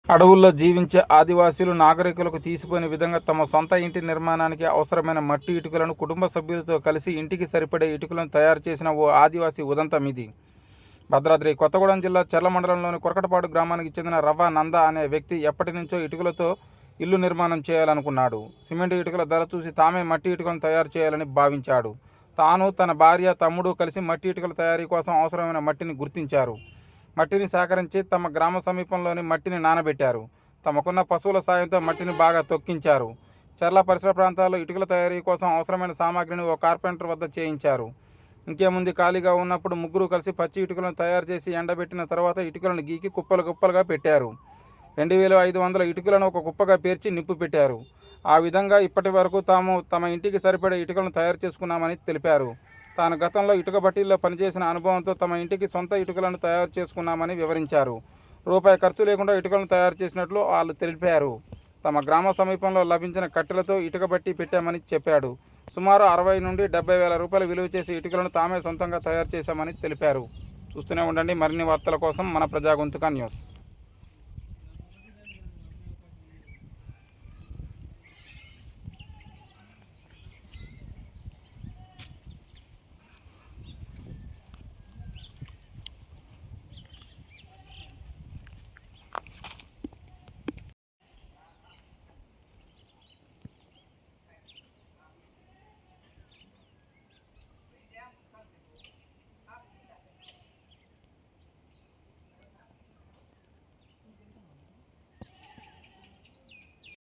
అడవుల్లో జీవించే ఆదివాసీలు నాగరికులకు తీసిపోయిన విధంగా తమ సొంత ఇంటి నిర్మాణానికి అవసరమైన మట్టి ఇటుకలను కుటుంబ సభ్యులతో కలిసి ఇంటికి సరిపడే ఇటుకలను తయారు చేసిన ఓ ఆదివాసీ ఉదంతం ఇది. భద్రాద్రి కొత్తగూడెం జిల్లా చర్ల మండలంలోని కొరకటపాడు గ్రామానికి చెందిన రవ్వ నంద అనే వ్యక్తి ఎప్పటి నుంచో ఇటుకలతో ఇల్లు నిర్మాణం చేయాలనుకున్నాడు. సిమెంట్ ఇటుకల ధర చూసి తామే మట్టి ఇటుకలను తయారు చేయాలని భావించాడు. తాను, తన భార్య, తమ్ముడు కలిసి మట్టి ఇటుకల తయారీ కోసం అవసరమైన మట్టిని గుర్తించారు. మట్టిని సేకరించి తమ గ్రామ సమీపంలోని మట్టిని నానబెట్టారు. తమకున్న పశువుల సాయంతో మట్టిని బాగా తొక్కించారు. చర్ల పరిసర ప్రాంతాల్లో ఇటుకల తయారీ కోసం అవసరమైన సామాగ్రిని ఓ కార్పెంటర్ వద్ద చేయించారు. ఇంకేముంది, ఖాళీగా ఉన్నప్పుడు ముగ్గురు కలిసి పచ్చి ఇటుకలను తయారు చేసి ఎండబెట్టిన తర్వాత ఇటుకలను గీకి కుప్పలు కుప్పలుగా పెట్టారు. 2500 ఇటుకలను ఒక కుప్పగా పేర్చి నిప్పు పెట్టారు. ఆ విధంగా ఇప్పటి వరకు తాము తమ ఇంటికి సరిపడే ఇటుకలను తయారు చేసుకున్నామని తెలిపారు. తాను గతంలో ఇటుక బట్టీల్లో పనిచేసిన అనుభవంతో తమ ఇంటికి సొంత ఇటుకలను తయారు చేసుకున్నామని వివరించారు. రూపాయి ఖర్చు లేకుండా ఇటుకలను తయారు చేసినట్లు వాళ్ళు తెలిపారు. తమ గ్రామ సమీపంలో లభించిన కట్టెలతో ఇటుక బట్టి పెట్టామని చెప్పాడు. సుమారు 60 నుండి 70 వేల రూపాయలు విలువ చేసే ఇటుకలను తామే సొంతంగా తయారు చేశామని తెలిపారు. చూస్తూనే ఉండండి మరిన్ని వార్తల కోసం మన ప్రజాగొంతుక న్యూస్.